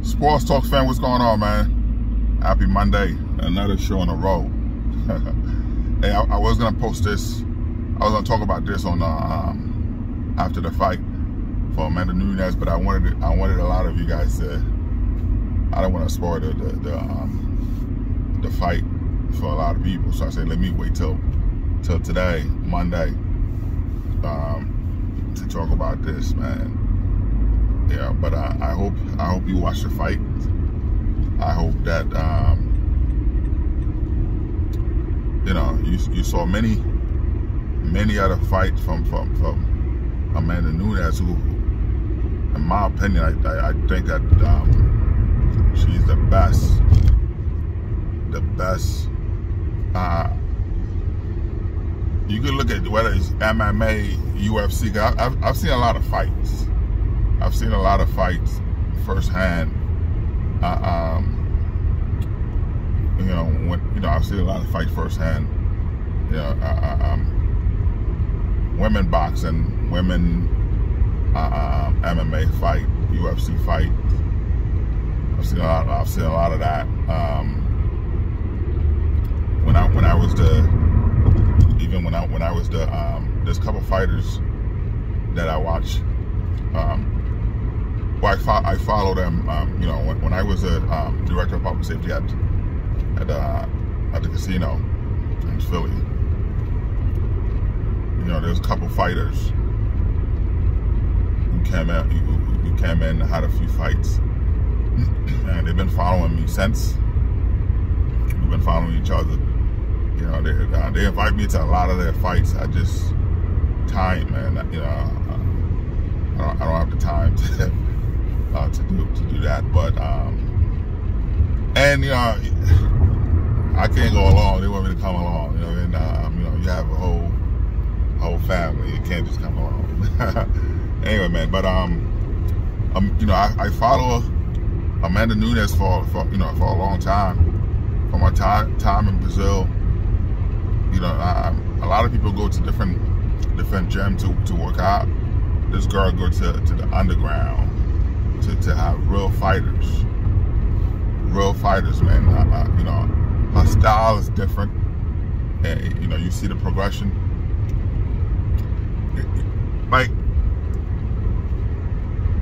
Sports Talk fan, what's going on, man? Happy Monday, another show in a row. Hey, I was gonna post this. I was gonna talk about this on after the fight for Amanda Nunes, but I wanted a lot of you guys to. I don't want to spoil the fight for a lot of people, so I said let me wait till today, Monday, to talk about this, man. Yeah, but I hope you watch the fight. I hope that you saw many other fights from Amanda Nunes, who, in my opinion, I think that she's the best. You can look at whether it's MMA, UFC. I've seen a lot of fights. I've seen a lot of fights firsthand. I've seen a lot of fights firsthand. Women boxing, women MMA fight, UFC fight. I've seen a lot of that. When I was there's a couple fighters that I watch. I follow them. When I was a director of public safety at the casino in Philly. There's a couple fighters who came in and had a few fights, and they've been following me since. We've been following each other. They invite me to a lot of their fights. I just time, man. I don't have the time to do that, but I can't go along. They want me to come along, you have a whole family. You can't just come along. Anyway, man, but I follow Amanda Nunes for a long time. From my time in Brazil, a lot of people go to different gyms to work out. This girl goes to the underground to have real fighters, man. Her style is different, and you see the progression. Like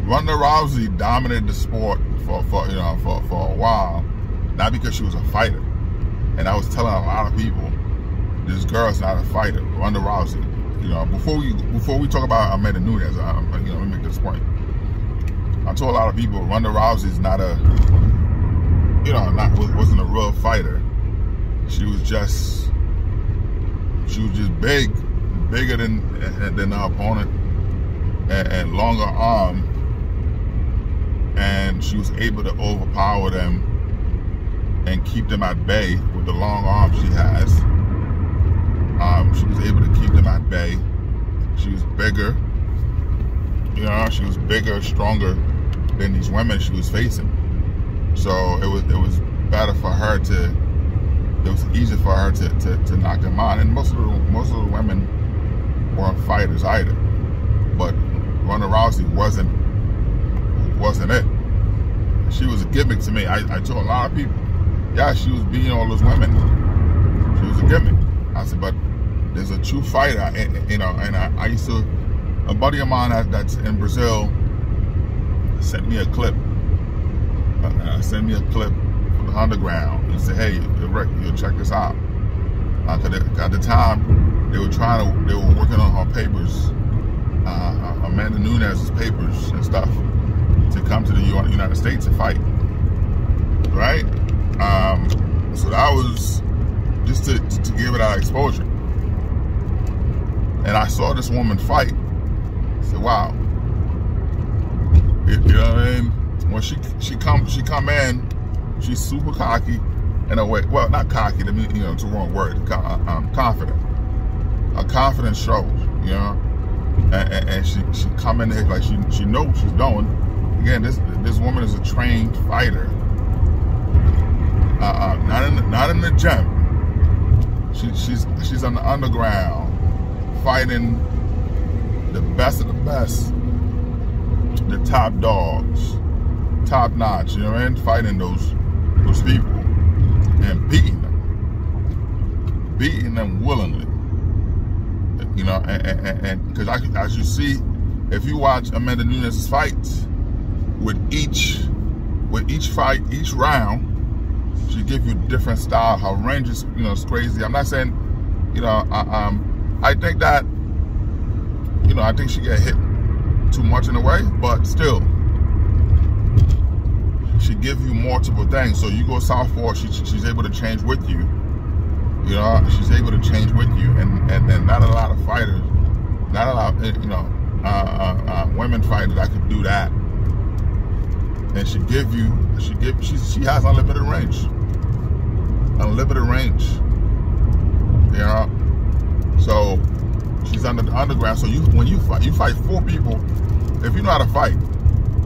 Ronda Rousey dominated the sport for a while, not because she was a fighter. And I was telling a lot of people, this girl's not a fighter. Ronda Rousey. Before we talk about Amanda Nunes, let me make this point. I told a lot of people Ronda Rousey's wasn't a real fighter. She was just bigger than her opponent, and longer arm, and she was able to overpower them and keep them at bay with the long arms she has. She was able to keep them at bay. She was bigger. She was bigger, stronger than these women she was facing. So it was better for her it was easier for her to knock them out. And most of the women weren't fighters either. But Ronda Rousey wasn't it. She was a gimmick to me. I told a lot of people, yeah, she was beating all those women. She was a gimmick. I said, but there's a true fighter, and I used to, a buddy of mine that's in Brazil sent me a clip. From the underground. He said, hey, Rick, you'll check this out. At the time, they were working on her papers, Amanda Nunes' papers and stuff, to come to the United States to fight. Right? So that was just to give it our exposure. And I saw this woman fight. I said, wow. You know what I mean? When she come in, she's super cocky in a way. Well, not cocky. It's the wrong word. Confident. Her confidence shows. And she come in there like she knows what she's doing. Again, this woman is a trained fighter. Not in the gym. She's on the underground, fighting the best of the best, the top dogs, top notch, you know what I mean? Fighting those people and beating them willingly, you know, and because as you see, if you watch Amanda Nunes fights, with each fight, each round, she give you different style. Her range is, you know, it's crazy. I'm not saying, you know, I think that, you know, I think she get hit too much in a way, but still, she give you multiple things. So you go southpaw, she's able to change with you. You know, she's able to change with you, and not a lot of fighters, not a lot, you know, women fighters that could do that. And she has unlimited range. Unlimited range. You know? So she's under the underground. So when you fight 4 people, if you know how to fight,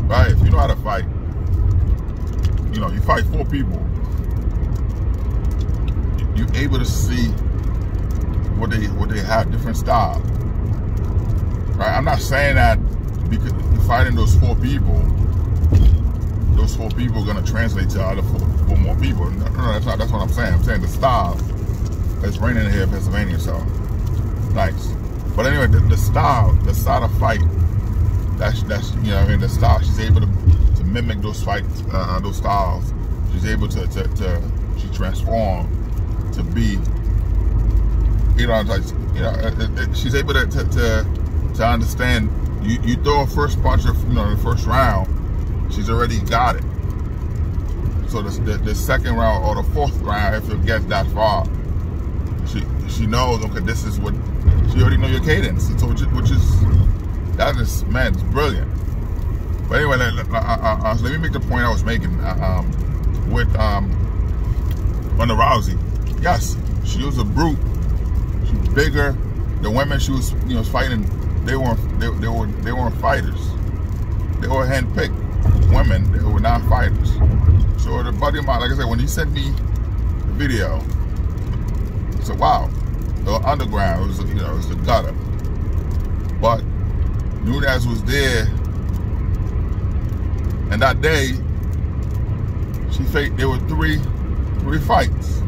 right? If you know how to fight, you know, you fight 4 people, you're able to see what they have, different styles. Right? I'm not saying that because you're fighting those 4 people, those 4 people are gonna translate to other 4 more people. No, that's what I'm saying. I'm saying the style. It's raining here in Pennsylvania, so nice. But anyway, the style of fight, that's you know what I mean, the style. She's able to mimic those fights, those styles. She's able to she transformed to be, you know, like, you know, she's able to understand. You throw a first punch, you know, in the first round, she's already got it. So the second round or the 4th round, if it gets that far, she knows, okay, this is what, she already know your cadence. So which is, that is, man, it's brilliant. But anyway, let me make the point I was making with Ronda Rousey. Yes, she was a brute. She's bigger. The women she was, you know, fighting, they weren't fighters. They were handpicked women. They were not fighters. So the buddy of mine, like I said, when he sent me the video, I said, wow, the underground, it was, you know, it was the gutter. But Nunes was there, and that day, there were three fights.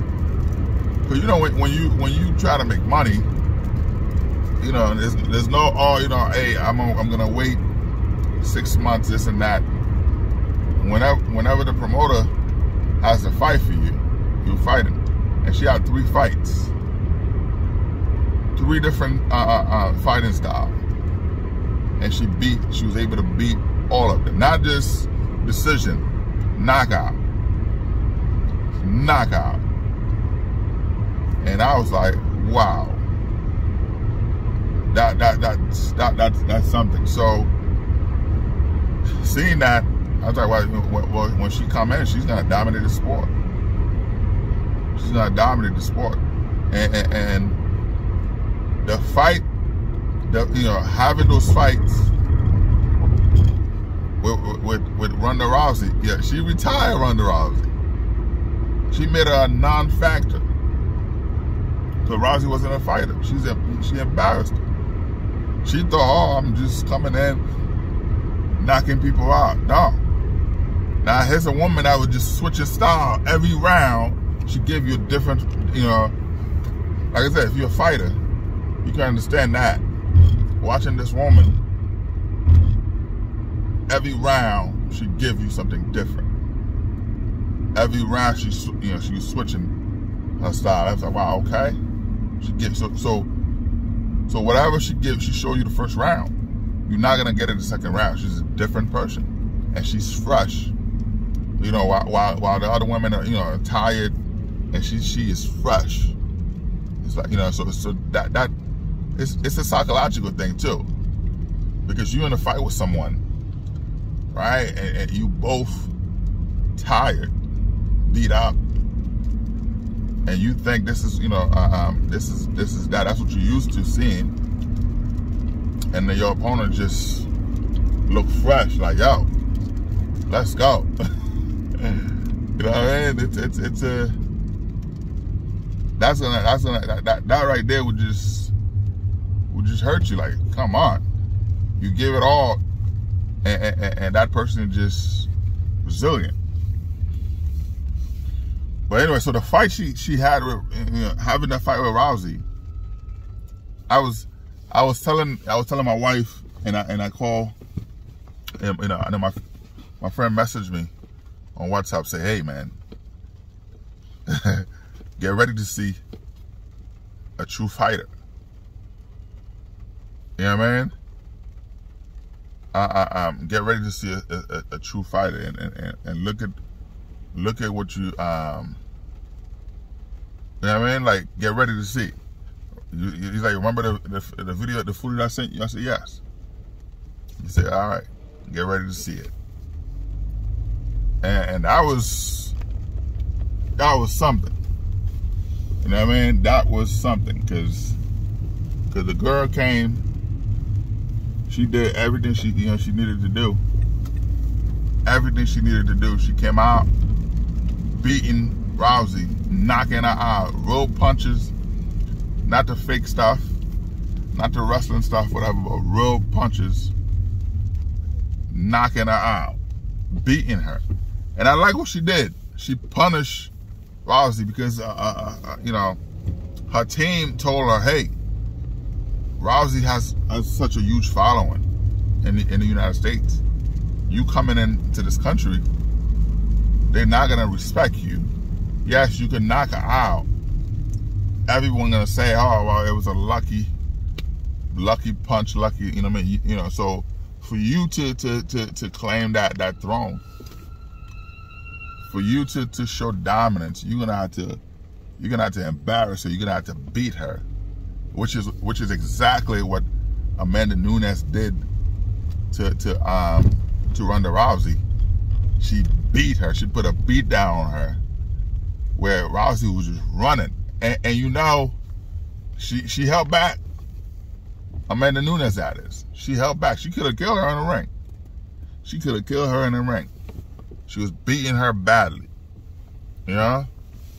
Cause you know, when you try to make money, you know, there's no, oh, you know, hey, I'm gonna wait 6 months, this and that. Whenever the promoter has a fight for you, you fight him. And she had 3 fights, 3 different fighting styles, and she was able to beat all of them. Not just decision, knockout. And I was like, wow, that's something. So seeing that, I was like, well, when she come in, she's gonna dominate the sport. She's gonna dominate the sport, and the fight, you know, having those fights with Ronda Rousey. Yeah, she retired Ronda Rousey. She made her a non-factor. Because Rousey wasn't a fighter. She embarrassed her. She thought, oh, I'm just coming in, knocking people out. No. Now, here's a woman that would just switch her style every round. She give you a different, you know, like I said, if you're a fighter, you can understand that. Watching this woman, every round, she give you something different. Every round, she was switching her style. I was like, wow, okay. She gives so whatever she gives, she show you the first round. You're not gonna get it the second round. She's a different person, and she's fresh. You know, while the other women are, you know, tired, and she is fresh. It's like, you know, so that it's a psychological thing too, because you're in a fight with someone, right, and you both tired, beat up, and you think this is, you know, this is that. That's what you're used to seeing, and then your opponent just look fresh, like, yo, let's go. You know what I mean? It's a that right there would just hurt you. Like, come on, you give it all, and that person just resilient. But anyway, so the fight she had with, having that fight with Rousey, I was telling my wife, and I call, and then my friend messaged me on WhatsApp, say, hey man, get ready to see a true fighter. You know what I mean? Get ready to see a true fighter, and look at what you, you know what I mean? Like, get ready to see. He's like, remember the video, the footage I sent you? I said, yes. He said, all right, get ready to see it. And that was something. You know what I mean? That was something, because the girl came, she did everything she needed to do. Everything she needed to do. She came out beating Rousey, knocking her out, real punches, not the fake stuff, not the wrestling stuff, whatever, but real punches, knocking her out, beating her. And I like what she did. She punished Rousey because, you know, her team told her, hey, Rousey has such a huge following in the United States. You coming into this country, they're not gonna respect you. Yes, you can knock her out. Everyone gonna say, oh, well, it was a lucky punch, lucky, you know what I mean? You know, so for you to claim that throne, for you to show dominance, you're gonna have to embarrass her. You're gonna have to beat her, which is exactly what Amanda Nunes did to Ronda Rousey. She beat her. She put a beat down on her, where Rousey was just running, and you know, she held back. Amanda Nunes, that is. She held back. She could have killed her in the ring. She could have killed her in the ring. She was beating her badly, you know?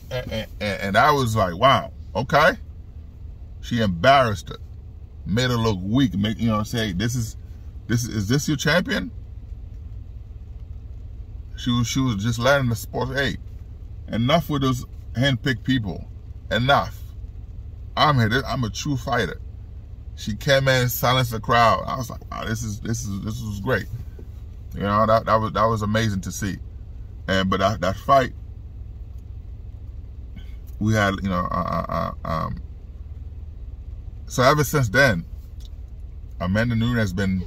And I was like, wow, okay. She embarrassed her, made her look weak, you know, say, is this your champion? She was just letting the sport, hey, enough with those hand-picked people. Enough. I'm here. I'm a true fighter. She came in, silenced the crowd. I was like, wow, this was great. You know, that was amazing to see. But that fight, we had, you know, so ever since then, Amanda Nunes has been,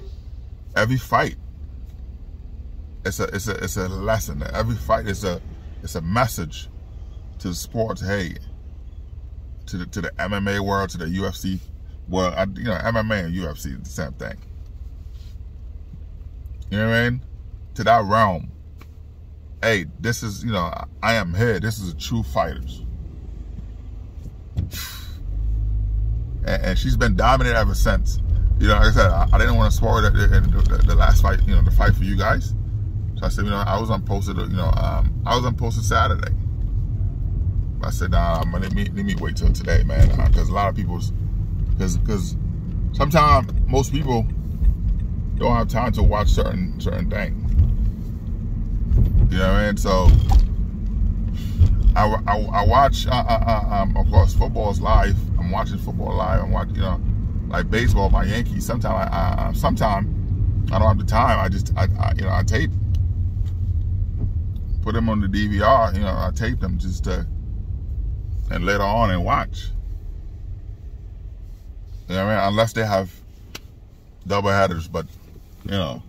every fight, it's a lesson. Every fight is a message to the sport. Hey, to the MMA world, to the UFC world. You know, MMA and UFC is the same thing. You know what I mean? To that realm. Hey, this is, you know, I am here. This is a true fighters. And she's been dominant ever since. You know, like I said, I didn't want to spoil the last fight, you know, the fight for you guys. So I said, you know, I was unposted, you know, I was unposted Saturday. I said, nah, let me wait till today, man, because a lot of people, because sometimes most people don't have time to watch certain things. You know what I mean? So I watch, of course, football is live. I'm watching football live. I'm watching, you know, like baseball, my Yankees. Sometimes I don't have the time. You know, I tape, put them on the DVR. You know, I tape them just to, and later on and watch. You know what I mean? Unless they have double headers, but you know.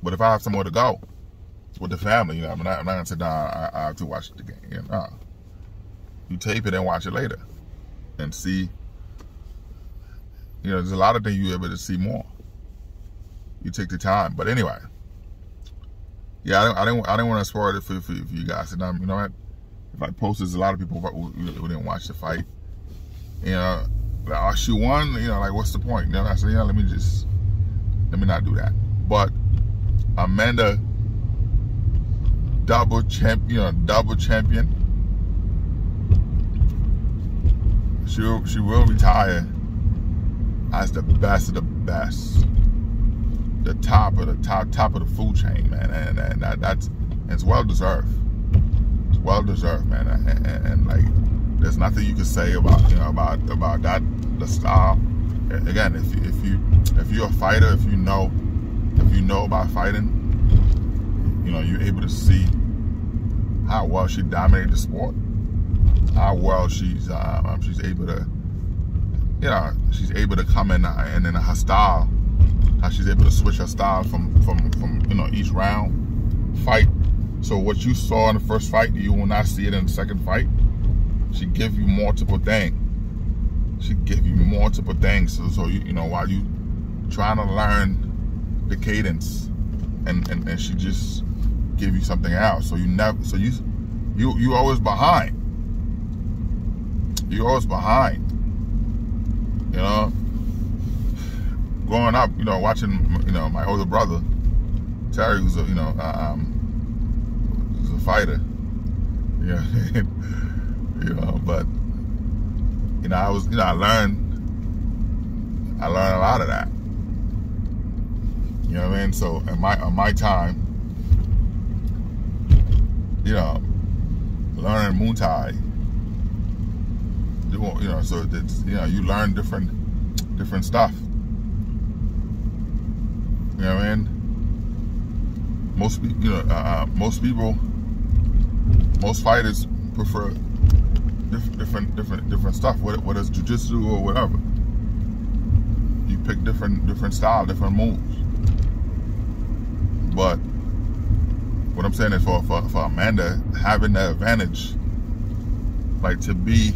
But if I have somewhere to go with the family, you know, I'm not gonna sit down. I have to watch the game. You know, you tape it and watch it later, and see. You know, there's a lot of things you're able to see more. You take the time, but anyway. Yeah, I didn't want to spoil it for you guys. And you know what? If I post, there's a lot of people who didn't watch the fight. You know, like, oh, she won. You know, like what's the point? You know, I said, yeah, let me not do that. But Amanda, double champion. She will retire as the best of the best. the top of the food chain, man, and that's it's well deserved. It's well deserved, man, and like there's nothing you can say about about that the style. Again, if you're a fighter, if you know about fighting, you're able to see how well she dominated the sport, how well she's able to, she's able to come in and in her style, how she's able to switch her style from each round fight. So what you saw in the first fight, you will not see it in the second fight. She give you multiple things. She give you multiple things. So while you trying to learn the cadence, and she just give you something else. So you always behind. You're always behind. Growing up, watching my older brother Terry, who's a who's a fighter. But I learned a lot of that. You know what I mean? So in my time, learning Muay Thai, so it's, you learn different stuff. You know what I mean? Most fighters prefer different stuff. Whether it's jiu-jitsu or whatever, you pick different style, different moves. But what I'm saying is for Amanda, having the advantage, like to be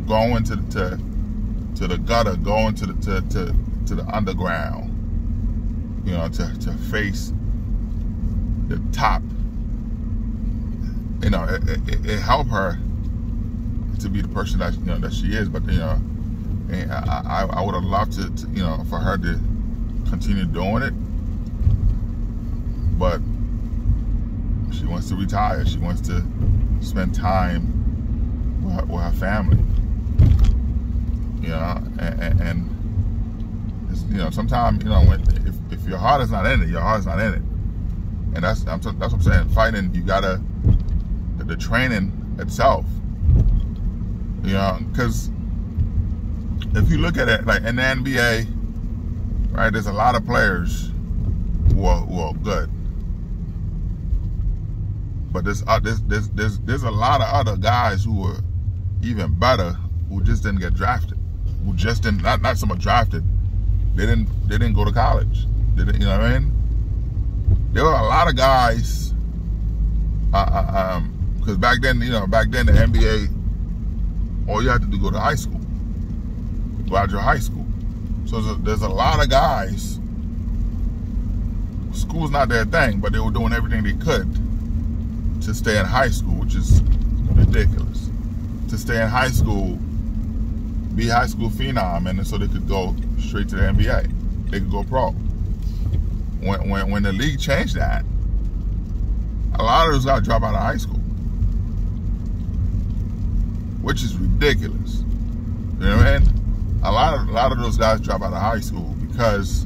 going to the gutter, going to the underground, to face the top, it helped her to be the person that she is. But and I would have loved to for her to continue doing it, but she wants to retire. She wants to spend time with her family. And sometimes if your heart is not in it, your heart is not in it. And that's what I'm saying. Fighting, you gotta the training itself. Because if you look at it, like in the NBA, right, there's a lot of players who are good, but there's a lot of other guys who are even better, who just didn't get drafted, who just didn't not so much drafted. They didn't go to college. You know what I mean? There were a lot of guys, because back then the NBA, all you had to do go to high school, graduate high school. So there's a lot of guys, school's not their thing, but they were doing everything they could to stay in high school, which is ridiculous. To stay in high school, be high school phenom, and so they could go straight to the NBA. They could go pro. When the league changed that, a lot of those guys drop out of high school, which is ridiculous. You know what I mean? A lot of those guys drop out of high school because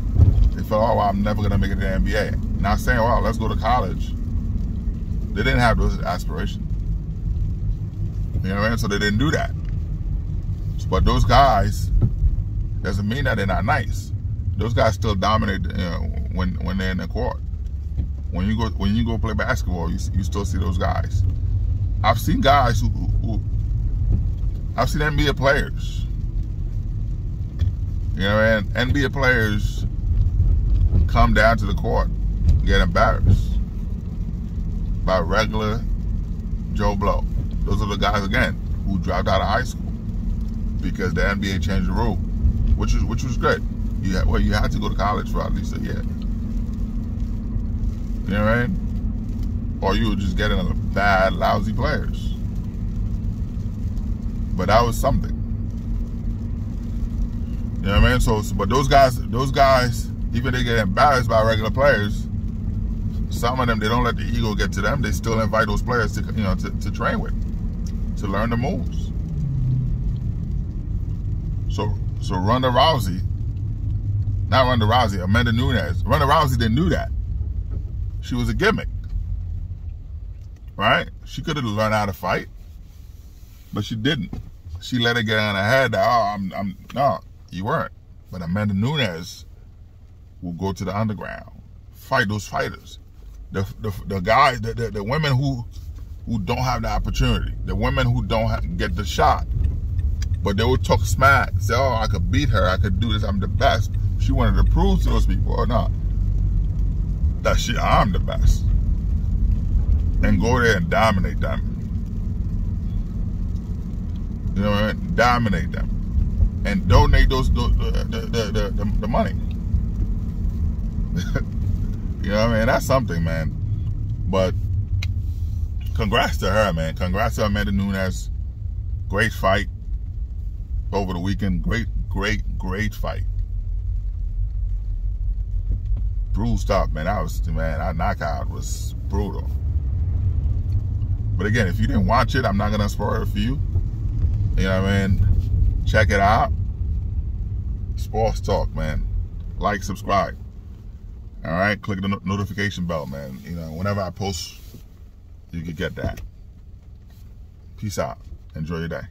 they felt, oh, well, I'm never gonna make it to the NBA. Not saying, well, let's go to college. They didn't have those aspirations. You know what I mean? So they didn't do that. But those guys, doesn't mean that they're not nice. Those guys still dominate when they're in the court. When you go play basketball, you still see those guys. I've seen guys who I've seen NBA players. And NBA players come down to the court and get embarrassed by regular Joe Blow. Those are the guys, again, who dropped out of high school because the NBA changed the rule, which was good. You had to go to college for at least a year. You know what I mean? Or you were just getting bad, lousy players. But that was something. You know what I mean? So, but those guys, even they get embarrassed by regular players. Some of them, they don't let the ego get to them. They still invite those players to to train with, to learn the moves. So Ronda Rousey, Not Ronda Rousey, Amanda Nunes. Ronda Rousey didn't do that. She was a gimmick. Right? She could have learned how to fight, but she didn't. She let it get on her head that, oh, no, you weren't. But Amanda Nunes will go to the underground, fight those fighters. The guys, the women who don't have the opportunity, the women who don't get the shot, but they would talk smack, say, oh, I could beat her, I could do this, I'm the best. She wanted to prove to those people, or not, that shit, I'm the best. And go there and dominate them. You know what I mean? Dominate them. And donate the money. You know what I mean? That's something, man. But congrats to her, man. Congrats to Amanda Nunes. Great fight over the weekend. Great fight. Bruised up, man. That knockout was brutal. But again, if you didn't watch it, I'm not gonna spoil it for you. You know what I mean? Check it out. Sports Talk, man. Like, subscribe. All right? Click the notification bell, man. You know, whenever I post, you can get that. Peace out. Enjoy your day.